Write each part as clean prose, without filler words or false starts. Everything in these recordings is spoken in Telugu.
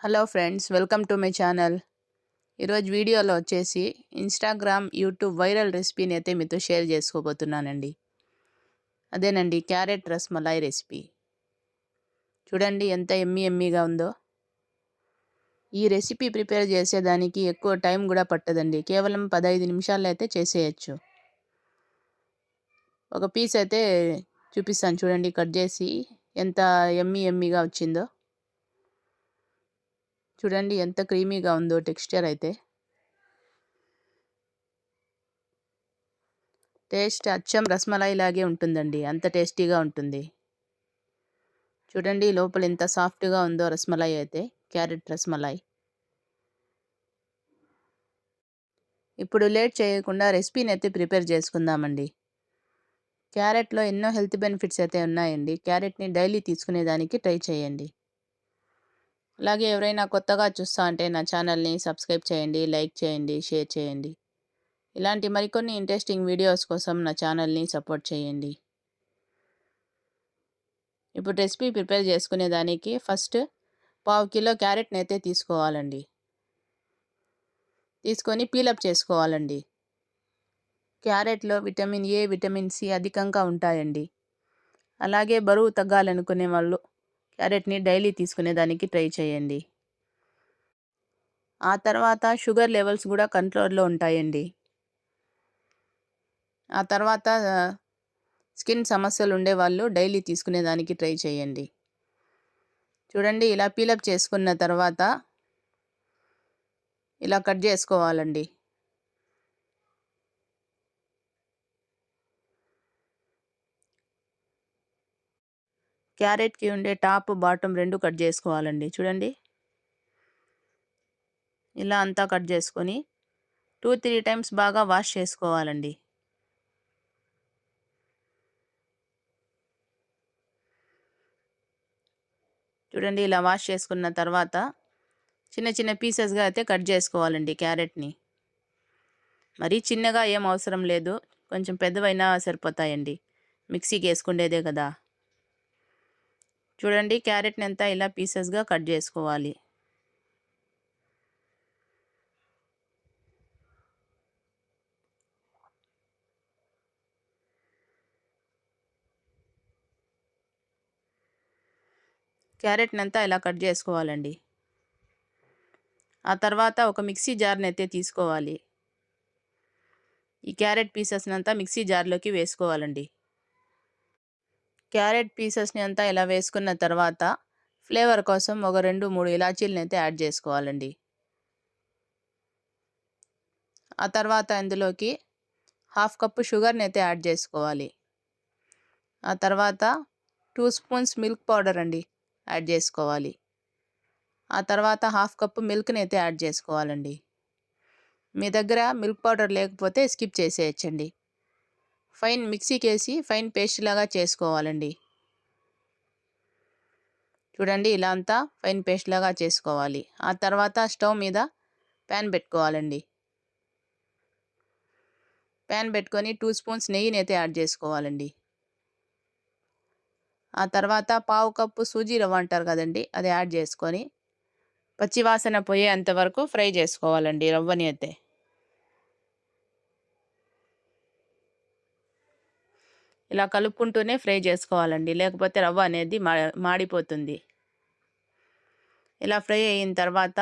Hello friends, welcome to my channel. ఈరోజు వీడియోలో వచ్చేసి ఇన్స్టాగ్రామ్, యూట్యూబ్ వైరల్ రెసిపీని అయితే మీతో షేర్ చేసుకోబోతున్నానండి. అదేనండి, క్యారెట్ రస్మలై రెసిపీ. చూడండి ఎంత ఎమ్మీగా ఉందో. ఈ రెసిపీ ప్రిపేర్ చేసేదానికి ఎక్కువ టైం కూడా పట్టదండి. కేవలం 15 నిమిషాల్లో అయితే చేసేయచ్చు. ఒక పీస్ అయితే చూపిస్తాను చూడండి, కట్ చేసి ఎంత ఎమ్మీగా వచ్చిందో. చూడండి ఎంత క్రీమీగా ఉందో టెక్స్చర్ అయితే. టేస్ట్ అచ్చం రస్మలై లాగే ఉంటుందండి, అంత టేస్టీగా ఉంటుంది. చూడండి లోపల ఎంత సాఫ్ట్గా ఉందో రస్మలై అయితే, క్యారెట్ రస్మలై. ఇప్పుడు లేట్ చేయకుండా రెసిపీని అయితే ప్రిపేర్ చేసుకుందామండి. క్యారెట్లో ఎన్నో హెల్త్ బెనిఫిట్స్ అయితే ఉన్నాయండి. క్యారెట్ని డైలీ తీసుకునేదానికి ట్రై చేయండి. అలాగే ఎవరైనా కొత్తగా చూస్తా అంటే నా ఛానల్ని సబ్స్క్రైబ్ చేయండి, లైక్ చేయండి, షేర్ చేయండి. ఇలాంటి మరికొన్ని ఇంట్రెస్టింగ్ వీడియోస్ కోసం నా ఛానల్ని సపోర్ట్ చేయండి. ఇప్పుడు రెసిపీ ప్రిపేర్ చేసుకునేదానికి ఫస్ట్ 1/2 కిలో క్యారెట్ని అయితే తీసుకోవాలండి. తీసుకొని పీలప్ చేసుకోవాలండి. క్యారెట్లో విటమిన్ ఏ, విటమిన్ సి అధికంగా ఉంటాయండి. అలాగే బరువు తగ్గాలనుకునే వాళ్ళు క్యారెట్ని డైలీ తీసుకునేదానికి ట్రై చేయండి. ఆ తర్వాత షుగర్ లెవెల్స్ కూడా కంట్రోల్లో ఉంటాయండి. ఆ తర్వాత స్కిన్ సమస్యలు ఉండేవాళ్ళు డైలీ తీసుకునేదానికి ట్రై చేయండి. చూడండి ఇలా పీలప్ చేసుకున్న తర్వాత ఇలా కట్ చేసుకోవాలండి. క్యారెట్కి ఉండే టాప్, బాటమ్ 2 కట్ చేసుకోవాలండి. చూడండి ఇలా అంతా కట్ చేసుకొని 2-3 టైమ్స్ బాగా వాష్ చేసుకోవాలండి. చూడండి ఇలా వాష్ చేసుకున్న తర్వాత చిన్న చిన్న పీసెస్గా అయితే కట్ చేసుకోవాలండి క్యారెట్ని. మరీ చిన్నగా ఏం అవసరం లేదు, కొంచెం పెద్దవైనా సరిపోతాయండి, మిక్సీకి వేసుకుండేదే కదా. చూడండి క్యారెట్ని అంతా ఇలా పీసెస్గా కట్ చేసుకోవాలి. క్యారెట్ని అంతా ఇలా కట్ చేసుకోవాలండి. ఆ తర్వాత ఒక మిక్సీ జార్ని అయితే తీసుకోవాలి. ఈ క్యారెట్ పీసెస్ని అంతా మిక్సీ జార్లోకి వేసుకోవాలండి. క్యారెట్ పీసెస్ని అంతా ఇలా వేసుకున్న తర్వాత ఫ్లేవర్ కోసం ఒక 2-3 ఇలాచీలను అయితే యాడ్ చేసుకోవాలండి. ఆ తర్వాత ఇందులోకి 1/2 కప్పు షుగర్ని అయితే యాడ్ చేసుకోవాలి. ఆ తర్వాత 2 స్పూన్స్ మిల్క్ పౌడర్ అండి యాడ్ చేసుకోవాలి. ఆ తర్వాత 1/2 కప్పు మిల్క్ని అయితే యాడ్ చేసుకోవాలండి. మీ దగ్గర మిల్క్ పౌడర్ లేకపోతే స్కిప్ చేసేయచ్చండి. ఫైన్ మిక్సీకి వేసి ఫైన్ పేస్ట్ లాగా చేసుకోవాలండి. చూడండి ఇలా అంతా ఫైన్ పేస్ట్ లాగా చేసుకోవాలి. ఆ తర్వాత స్టవ్ మీద ప్యాన్ పెట్టుకోవాలండి. ప్యాన్ పెట్టుకొని 2 స్పూన్స్ నెయ్యిని అయితే యాడ్ చేసుకోవాలండి. ఆ తర్వాత 1/2 కప్పు సూజీ రవ్వ అంటారు కదండి, అది యాడ్ చేసుకొని పచ్చివాసన పోయేంత వరకు ఫ్రై చేసుకోవాలండి రవ్వని అయితే. ఇలా కలుపుకుంటూనే ఫ్రై చేసుకోవాలండి, లేకపోతే రవ్వ అనేది మాడిపోతుంది. ఇలా ఫ్రై అయిన తర్వాత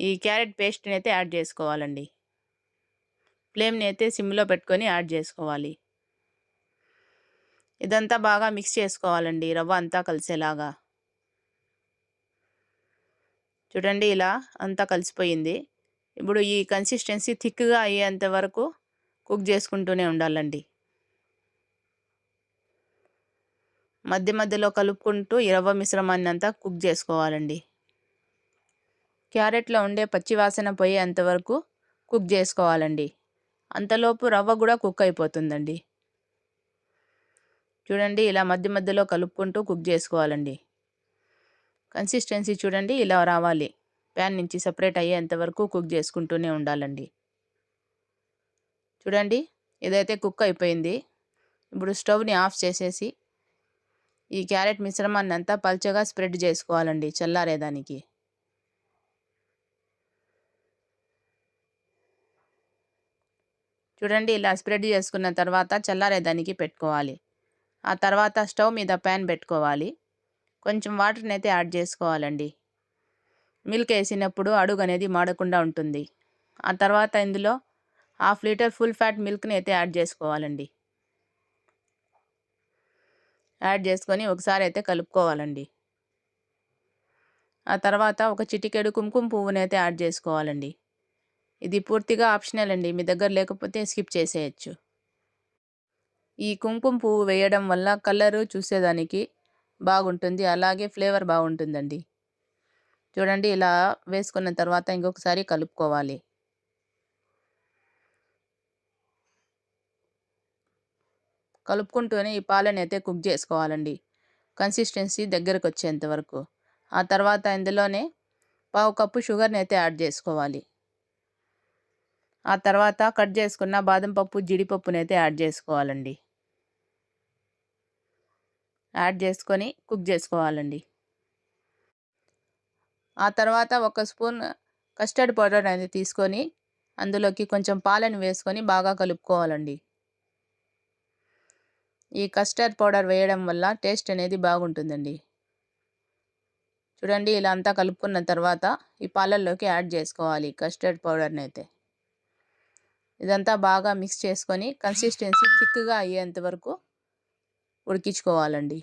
ఈ క్యారెట్ పేస్ట్ని అయితే యాడ్ చేసుకోవాలండి. ఫ్లేమ్ని అయితే సిమ్లో పెట్టుకొని యాడ్ చేసుకోవాలి. ఇదంతా బాగా మిక్స్ చేసుకోవాలండి, రవ్వ అంతా కలిసేలాగా. చూడండి ఇలా అంతా కలిసిపోయింది. ఇప్పుడు ఈ కన్సిస్టెన్సీ థిక్గా అయ్యేంత వరకు కుక్ చేసుకుంటూనే ఉండాలండి. మధ్య మధ్యలో కలుపుకుంటూ ఈ రవ్వ మిశ్రమాన్ని అంతా కుక్ చేసుకోవాలండి. క్యారెట్లో ఉండే పచ్చివాసన పోయేంత వరకు కుక్ చేసుకోవాలండి. అంతలోపు రవ్వ కూడా కుక్ అయిపోతుందండి. చూడండి ఇలా మధ్య మధ్యలో కలుపుకుంటూ కుక్ చేసుకోవాలండి. కన్సిస్టెన్సీ చూడండి ఇలా రావాలి. ప్యాన్ నుంచి సపరేట్ అయ్యేంత వరకు కుక్ చేసుకుంటూనే ఉండాలండి. చూడండి ఇదైతే కుక్ అయిపోయింది. ఇప్పుడు స్టవ్ని ఆఫ్ చేసేసి ఈ క్యారెట్ మిశ్రమాన్ని అంతా పల్చగా స్ప్రెడ్ చేసుకోవాలండి చల్లారేదానికి. చూడండి, ఇలా స్ప్రెడ్ చేసుకున్న తర్వాత చల్లారేదానికి పెట్టుకోవాలి. ఆ తర్వాత స్టవ్ మీద ప్యాన్ పెట్టుకోవాలి. కొంచెం వాటర్ని అయితే యాడ్ చేసుకోవాలండి. మిల్క్ వేసినప్పుడు అడుగు అనేది మాడకుండా ఉంటుంది. ఆ తర్వాత ఇందులో 1/2 లీటర్ ఫుల్ ఫ్యాట్ మిల్క్ని అయితే యాడ్ చేసుకోవాలండి. యాడ్ చేసుకొని ఒకసారి అయితే కలుపుకోవాలండి. ఆ తర్వాత ఒక చిటికెడు కుంకుమ పువ్వుని అయితే యాడ్ చేసుకోవాలండి. ఇది పూర్తిగా ఆప్షనల్ అండి, మీ దగ్గర లేకపోతే స్కిప్ చేసేయచ్చు. ఈ కుంకుమ పువ్వు వేయడం వల్ల కలరు చూసేదానికి బాగుంటుంది, అలాగే ఫ్లేవర్ బాగుంటుందండి. చూడండి, ఇలా వేసుకున్న తర్వాత ఇంకొకసారి కలుపుకోవాలి. కలుపుకుంటూనే ఈ పాలని అయితే కుక్ చేసుకోవాలండి, కన్సిస్టెన్సీ దగ్గరకు వచ్చేంత వరకు. ఆ తర్వాత ఇందులోనే 1/2 కప్పు షుగర్ని అయితే యాడ్ చేసుకోవాలి. ఆ తర్వాత కట్ చేసుకున్న బాదం పప్పు, జీడిపప్పుని అయితే యాడ్ చేసుకోవాలండి. యాడ్ చేసుకొని కుక్ చేసుకోవాలండి. ఆ తర్వాత 1 స్పూన్ కస్టర్డ్ పౌడర్ అనేది తీసుకొని అందులోకి కొంచెం పాలను వేసుకొని బాగా కలుపుకోవాలండి. ఈ కస్టర్డ్ పౌడర్ వేయడం వల్ల టేస్ట్ అనేది బాగుంటుందండి. చూడండి, ఇలా అంతా కలుపుకున్న తర్వాత ఈ పాలల్లోకి యాడ్ చేసుకోవాలి కస్టర్డ్ పౌడర్ని అయితే. ఇదంతా బాగా మిక్స్ చేసుకొని కన్సిస్టెన్సీ థిక్గా అయ్యేంత వరకు ఉడికించుకోవాలండి.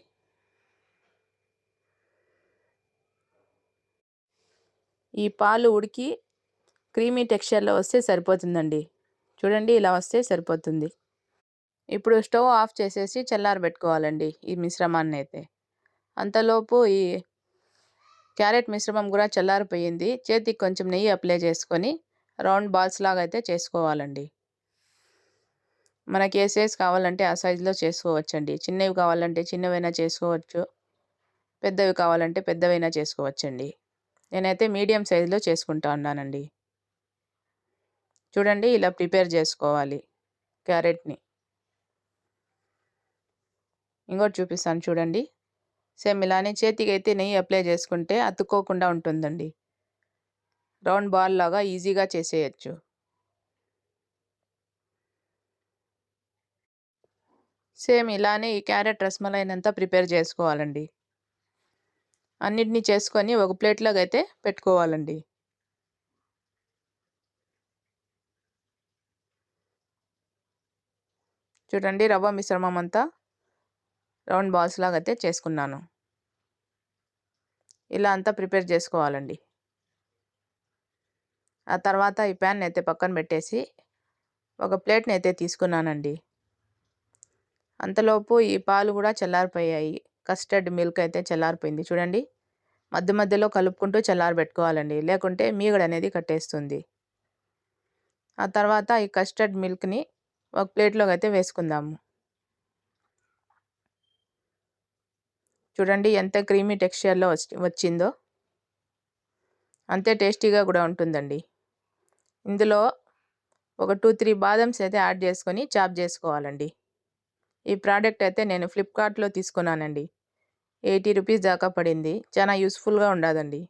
ఈ పాలు ఉడికి క్రీమీ టెక్స్చర్లో వస్తే సరిపోతుందండి. చూడండి, ఇలా వస్తే సరిపోతుంది. ఇప్పుడు స్టవ్ ఆఫ్ చేసేసి చల్లారబెట్టుకోవాలండి ఈ మిశ్రమాన్ని అయితే. అంతలోపు ఈ క్యారెట్ మిశ్రమం కూడా చల్లారిపోయింది. చేతికి కొంచెం నెయ్యి అప్లై చేసుకొని రౌండ్ బాల్స్ లాగా అయితే చేసుకోవాలండి. మనకి ఏ సైజ్ కావాలంటే ఆ సైజులో చేసుకోవచ్చండి. చిన్నవి కావాలంటే చిన్నవైనా చేసుకోవచ్చు, పెద్దవి కావాలంటే పెద్దవైనా చేసుకోవచ్చండి. నేనైతే మీడియం సైజులో చేసుకుంటా ఉన్నానండి. చూడండి, ఇలా ప్రిపేర్ చేసుకోవాలి క్యారెట్ని. ఇంకోటి చూపిస్తాను చూడండి. సేమ్ ఇలానే చేతికి అయితే నెయ్యి అప్లై చేసుకుంటే అతుక్కోకుండా ఉంటుందండి. రౌండ్ బాల్ లాగా ఈజీగా చేసేయచ్చు. సేమ్ ఇలానే ఈ క్యారెట్ రసమలైనంతా ప్రిపేర్ చేసుకోవాలండి. అన్నిటినీ చేసుకొని ఒక ప్లేట్లోకి అయితే పెట్టుకోవాలండి. చూడండి, రవ్వ మిశ్రమం అంతా రౌండ్ బాల్స్ లాగా అయితే చేసుకున్నాను. ఇలా అంతా ప్రిపేర్ చేసుకోవాలండి. ఆ తర్వాత ఈ ప్యాన్ అయితే పక్కన పెట్టేసి ఒక ప్లేట్ని అయితే తీసుకున్నానండి. అంతలోపు ఈ పాలు కూడా చల్లారిపోయాయి. కస్టర్డ్ మిల్క్ అయితే చల్లారిపోయింది. చూడండి, మధ్య మధ్యలో కలుపుకుంటూ చల్లారబెట్టుకోవాలండి, లేకుంటే మీగడ అనేది కట్టేస్తుంది. ఆ తర్వాత ఈ కస్టర్డ్ మిల్క్ని ఒక ప్లేట్లోకి అయితే వేసుకుందాము. చూడండి, ఎంత క్రీమీ టెక్స్చర్లో వచ్చిందో, అంతే టేస్టీగా కూడా ఉంటుందండి. ఇందులో ఒక 2-3 బాదమ్స్ అయితే యాడ్ చేసుకొని చాప్ చేసుకోవాలండి. ఈ ప్రోడక్ట్ అయితే నేను ఫ్లిప్కార్ట్లో తీసుకున్నానండి. 80 రూపీస్ దాకా పడింది. చాలా యూస్ఫుల్గా ఉండదండి.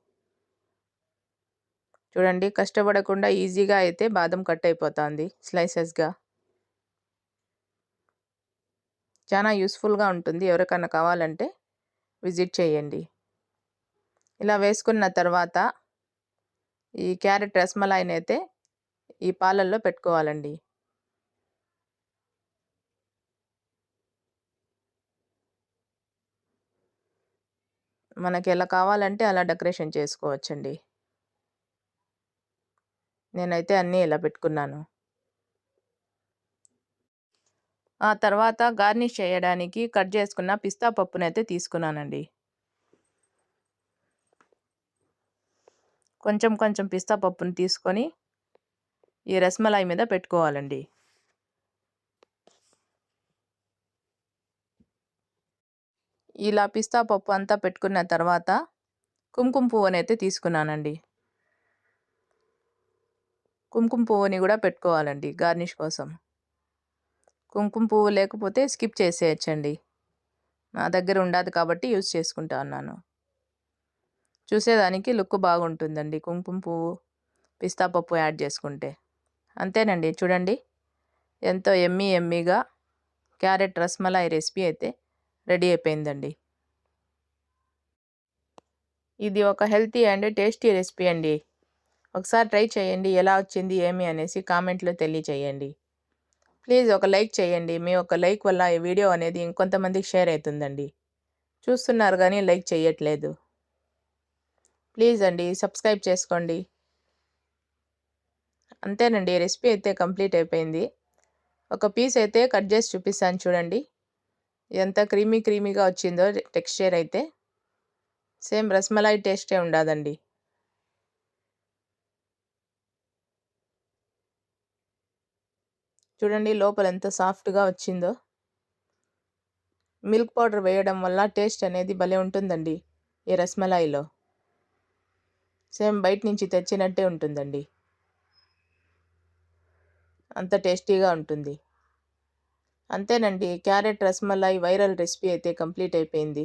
చూడండి, కష్టపడకుండా ఈజీగా అయితే బాదం కట్ అయిపోతుంది స్లైసెస్గా. చాలా యూస్ఫుల్గా ఉంటుంది. ఎవరికైనా కావాలంటే విజిట్ చేయండి. ఇలా వేసుకున్న తర్వాత ఈ క్యారెట్ రసమలాయిని అయితే ఈ పాలల్లో పెట్టుకోవాలండి. మనకి ఎలా కావాలంటే అలా డెకరేషన్ చేసుకోవచ్చండి. నేనైతే అన్నీ ఇలా పెట్టుకున్నాను. ఆ తర్వాత గార్నిష్ చేయడానికి కట్ చేసుకున్న పిస్తా పప్పునైతే తీసుకున్నానండి. కొంచెం కొంచెం పిస్తా పప్పుని తీసుకొని ఈ రసమలాయి మీద పెట్టుకోవాలండి. ఇలా పిస్తా పప్పు అంతా పెట్టుకున్న తర్వాత కుంకుమ పువ్వునైతే తీసుకున్నానండి. కుంకుమ పువ్వుని కూడా పెట్టుకోవాలండి గార్నిష్ కోసం. కుంకుమ పువ్వు లేకపోతే స్కిప్ చేసేయచ్చండి. నా దగ్గర ఉండదు కాబట్టి యూజ్ చేసుకుంటా ఉన్నాను. చూసేదానికి లుక్ బాగుంటుందండి కుంకుమ పువ్వు పిస్తా పప్పు యాడ్ చేసుకుంటే. అంతేనండి, చూడండి ఎంతో ఎమ్మీగా క్యారెట్ రస్మలై రెసిపీ అయితే రెడీ అయిపోయిందండి. ఇది ఒక హెల్తీ అండ్ టేస్టీ రెసిపీ అండి. ఒకసారి ట్రై చేయండి, ఎలా వచ్చింది ఏమి అనేసి కామెంట్లో తెలియచేయండి. ప్లీజ్ ఒక లైక్ చేయండి. మీ ఒక లైక్ వల్ల ఈ వీడియో అనేది ఇంకొంతమందికి షేర్ అవుతుందండి. చూస్తున్నారు కానీ లైక్ చేయట్లేదు. ప్లీజ్ అండి సబ్స్క్రైబ్ చేసుకోండి. అంతేనండి, రెసిపీ అయితే కంప్లీట్ అయిపోయింది. ఒక పీస్ అయితే కట్ చేసి చూపిస్తాను చూడండి. ఎంత క్రీమీగా వచ్చిందో టెక్స్చర్ అయితే సేమ్ రస్మలై టేస్టే ఉండదండి. చూడండి లోపల ఎంత సాఫ్ట్గా వచ్చిందో. మిల్క్ పౌడర్ వేయడం వల్ల టేస్ట్ అనేది భలే ఉంటుందండి ఈ రస్మలైలో. సేమ్ బయట నుంచి తెచ్చినట్టే ఉంటుందండి, అంత టేస్టీగా ఉంటుంది. అంతేనండి, క్యారెట్ రస్మలై వైరల్ రెసిపీ అయితే కంప్లీట్ అయిపోయింది.